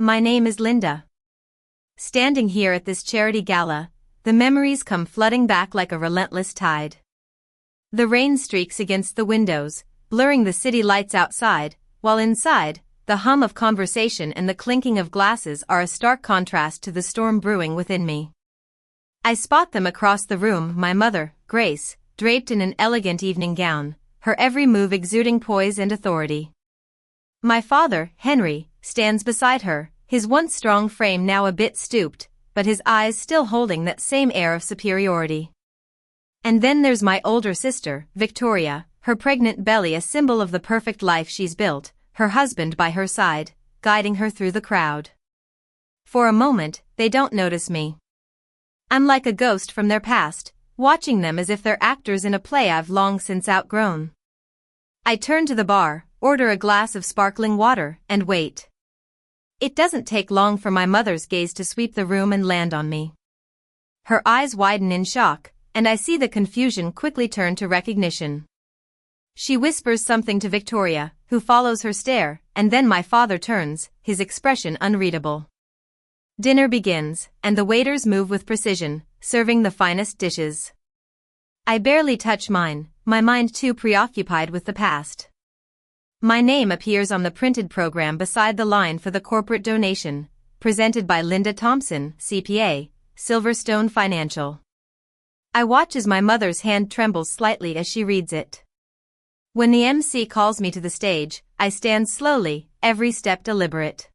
My name is Linda. Standing here at this charity gala, the memories come flooding back like a relentless tide. The rain streaks against the windows, blurring the city lights outside, while inside, the hum of conversation and the clinking of glasses are a stark contrast to the storm brewing within me. I spot them across the room: my mother, Grace, draped in an elegant evening gown, her every move exuding poise and authority. My father, Henry, stands beside her, his once strong frame now a bit stooped, but his eyes still holding that same air of superiority. And then there's my older sister, Victoria, her pregnant belly a symbol of the perfect life she's built, her husband by her side, guiding her through the crowd. For a moment, they don't notice me. I'm like a ghost from their past, watching them as if they're actors in a play I've long since outgrown. I turn to the bar, order a glass of sparkling water, and wait. It doesn't take long for my mother's gaze to sweep the room and land on me. Her eyes widen in shock, and I see the confusion quickly turn to recognition. She whispers something to Victoria, who follows her stare, and then my father turns, his expression unreadable. Dinner begins, and the waiters move with precision, serving the finest dishes. I barely touch mine, my mind too preoccupied with the past. My name appears on the printed program beside the line for the corporate donation, presented by Linda Thompson, CPA, Silverstone Financial. I watch as my mother's hand trembles slightly as she reads it. When the MC calls me to the stage, I stand slowly, every step deliberate.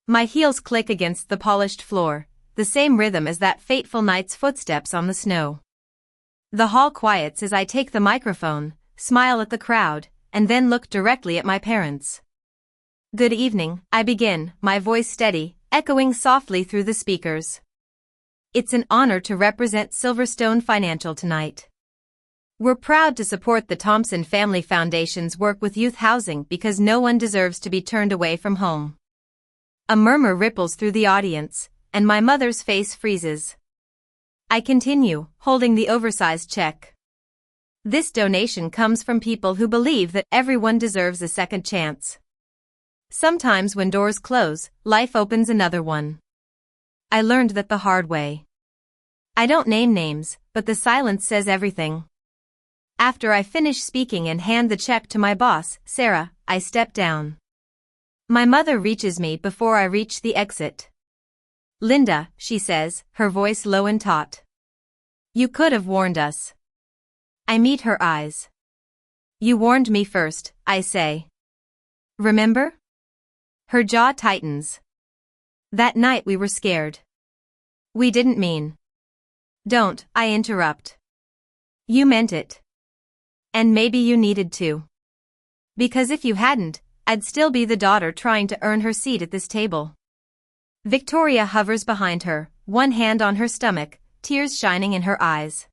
My heels click against the polished floor, the same rhythm as that fateful night's footsteps on the snow. The hall quiets as I take the microphone, smile at the crowd, and then look directly at my parents. Good evening, I begin, my voice steady, echoing softly through the speakers. It's an honor to represent Silverstone Financial tonight. We're proud to support the Thompson Family Foundation's work with youth housing because no one deserves to be turned away from home. A murmur ripples through the audience, and my mother's face freezes. I continue, holding the oversized check. This donation comes from people who believe that everyone deserves a second chance. Sometimes when doors close, life opens another one. I learned that the hard way. I don't name names, but the silence says everything. After I finish speaking and hand the check to my boss, Sarah, I step down. My mother reaches me before I reach the exit. Linda, she says, her voice low and taut. You could have warned us. I meet her eyes. You warned me first, I say. Remember? Her jaw tightens. That night we were scared. We didn't mean. Don't, I interrupt. You meant it. And maybe you needed to. Because if you hadn't, I'd still be the daughter trying to earn her seat at this table. Victoria hovers behind her, one hand on her stomach, tears shining in her eyes.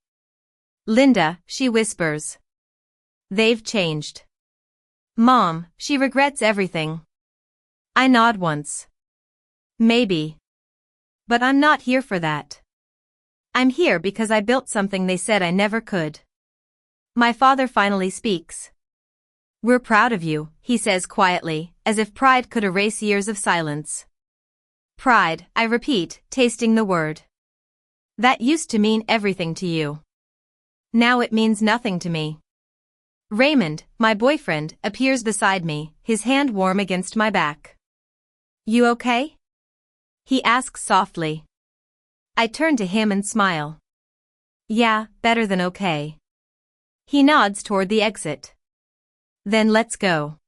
Linda, she whispers. They've changed. Mom, she regrets everything. I nod once. Maybe. But I'm not here for that. I'm here because I built something they said I never could. My father finally speaks. We're proud of you, he says quietly, as if pride could erase years of silence. Pride, I repeat, tasting the word. That used to mean everything to you. Now it means nothing to me. Raymond, my boyfriend, appears beside me, his hand warm against my back. You okay? He asks softly. I turn to him and smile. Yeah, better than okay. He nods toward the exit. Then let's go.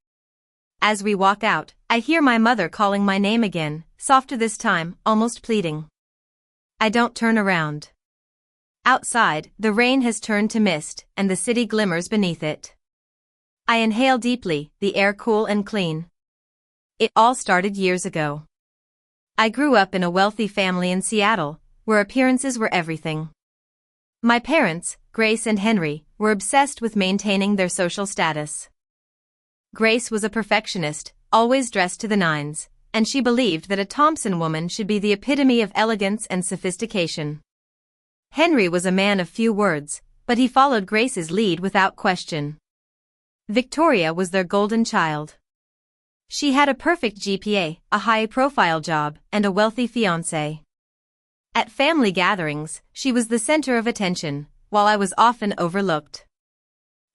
As we walk out, I hear my mother calling my name again, softer this time, almost pleading. I don't turn around. Outside, the rain has turned to mist, and the city glimmers beneath it. I inhale deeply, the air cool and clean. It all started years ago. I grew up in a wealthy family in Seattle, where appearances were everything. My parents, Grace and Henry, were obsessed with maintaining their social status. Grace was a perfectionist, always dressed to the nines, and she believed that a Thompson woman should be the epitome of elegance and sophistication. Henry was a man of few words, but he followed Grace's lead without question. Victoria was their golden child. She had a perfect GPA, a high-profile job, and a wealthy fiancé. At family gatherings, she was the center of attention, while I was often overlooked.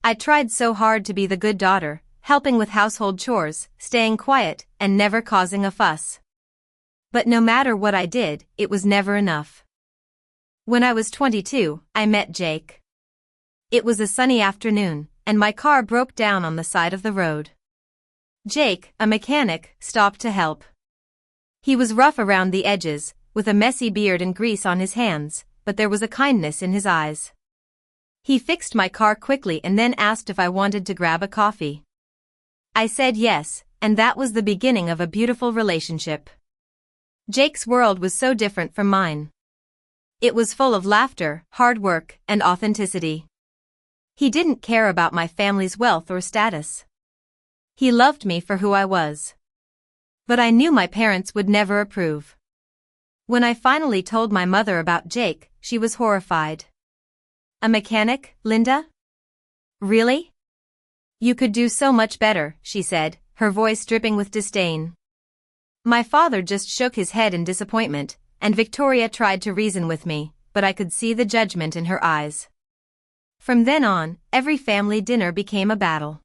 I tried so hard to be the good daughter, helping with household chores, staying quiet, and never causing a fuss. But no matter what I did, it was never enough. When I was 22, I met Jake. It was a sunny afternoon, and my car broke down on the side of the road. Jake, a mechanic, stopped to help. He was rough around the edges, with a messy beard and grease on his hands, but there was a kindness in his eyes. He fixed my car quickly and then asked if I wanted to grab a coffee. I said yes, and that was the beginning of a beautiful relationship. Jake's world was so different from mine. It was full of laughter, hard work, and authenticity. He didn't care about my family's wealth or status. He loved me for who I was. But I knew my parents would never approve. When I finally told my mother about Jake, she was horrified. "A mechanic, Linda? Really? You could do so much better," she said, her voice dripping with disdain. My father just shook his head in disappointment, and Victoria tried to reason with me, but I could see the judgment in her eyes. From then on, every family dinner became a battle.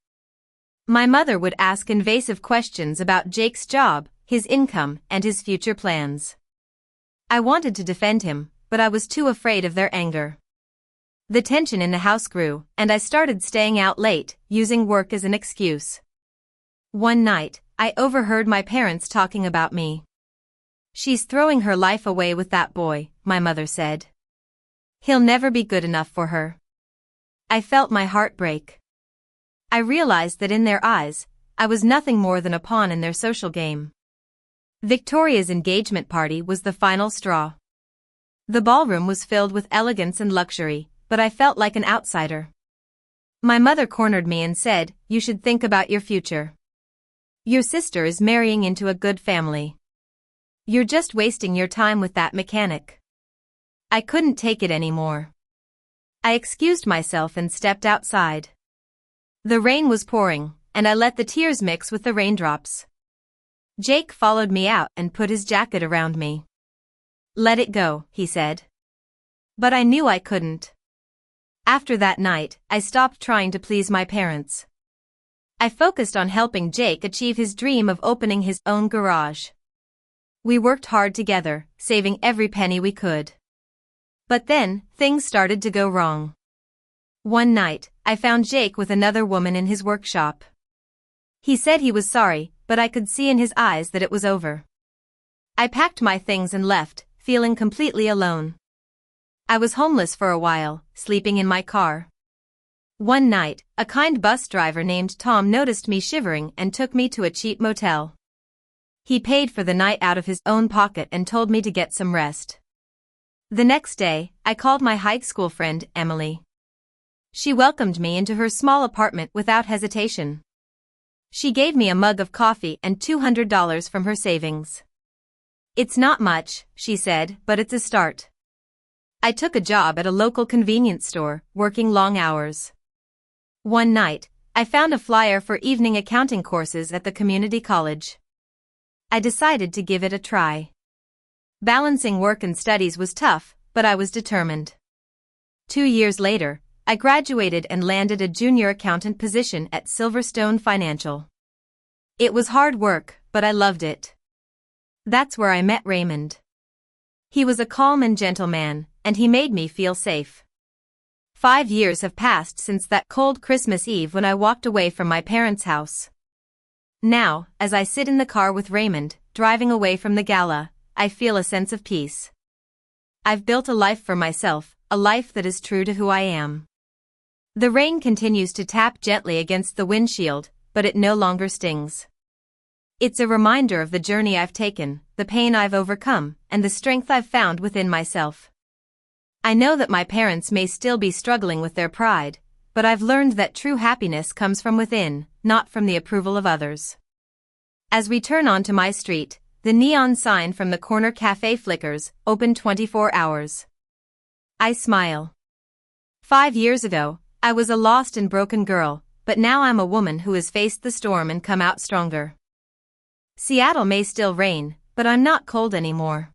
My mother would ask invasive questions about Jake's job, his income, and his future plans. I wanted to defend him, but I was too afraid of their anger. The tension in the house grew, and I started staying out late, using work as an excuse. One night, I overheard my parents talking about me. "She's throwing her life away with that boy," my mother said. "He'll never be good enough for her." I felt my heart break. I realized that in their eyes, I was nothing more than a pawn in their social game. Victoria's engagement party was the final straw. The ballroom was filled with elegance and luxury, but I felt like an outsider. My mother cornered me and said, "You should think about your future. Your sister is marrying into a good family. You're just wasting your time with that mechanic." I couldn't take it anymore. I excused myself and stepped outside. The rain was pouring, and I let the tears mix with the raindrops. Jake followed me out and put his jacket around me. "Let it go," he said. But I knew I couldn't. After that night, I stopped trying to please my parents. I focused on helping Jake achieve his dream of opening his own garage. We worked hard together, saving every penny we could. But then, things started to go wrong. One night, I found Jake with another woman in his workshop. He said he was sorry, but I could see in his eyes that it was over. I packed my things and left, feeling completely alone. I was homeless for a while, sleeping in my car. One night, a kind bus driver named Tom noticed me shivering and took me to a cheap motel. He paid for the night out of his own pocket and told me to get some rest. The next day, I called my high school friend, Emily. She welcomed me into her small apartment without hesitation. She gave me a mug of coffee and $200 from her savings. "It's not much," she said, "but it's a start." I took a job at a local convenience store, working long hours. One night, I found a flyer for evening accounting courses at the community college. I decided to give it a try. Balancing work and studies was tough, but I was determined. 2 years later, I graduated and landed a junior accountant position at Silverstone Financial. It was hard work, but I loved it. That's where I met Raymond. He was a calm and gentle man, and he made me feel safe. 5 years have passed since that cold Christmas Eve when I walked away from my parents' house. Now, as I sit in the car with Raymond, driving away from the gala, I feel a sense of peace. I've built a life for myself, a life that is true to who I am. The rain continues to tap gently against the windshield, but it no longer stings. It's a reminder of the journey I've taken, the pain I've overcome, and the strength I've found within myself. I know that my parents may still be struggling with their pride, but I've learned that true happiness comes from within, not from the approval of others. As we turn onto my street, the neon sign from the corner cafe flickers, open 24 hours. I smile. 5 years ago, I was a lost and broken girl, but now I'm a woman who has faced the storm and come out stronger. Seattle may still rain, but I'm not cold anymore.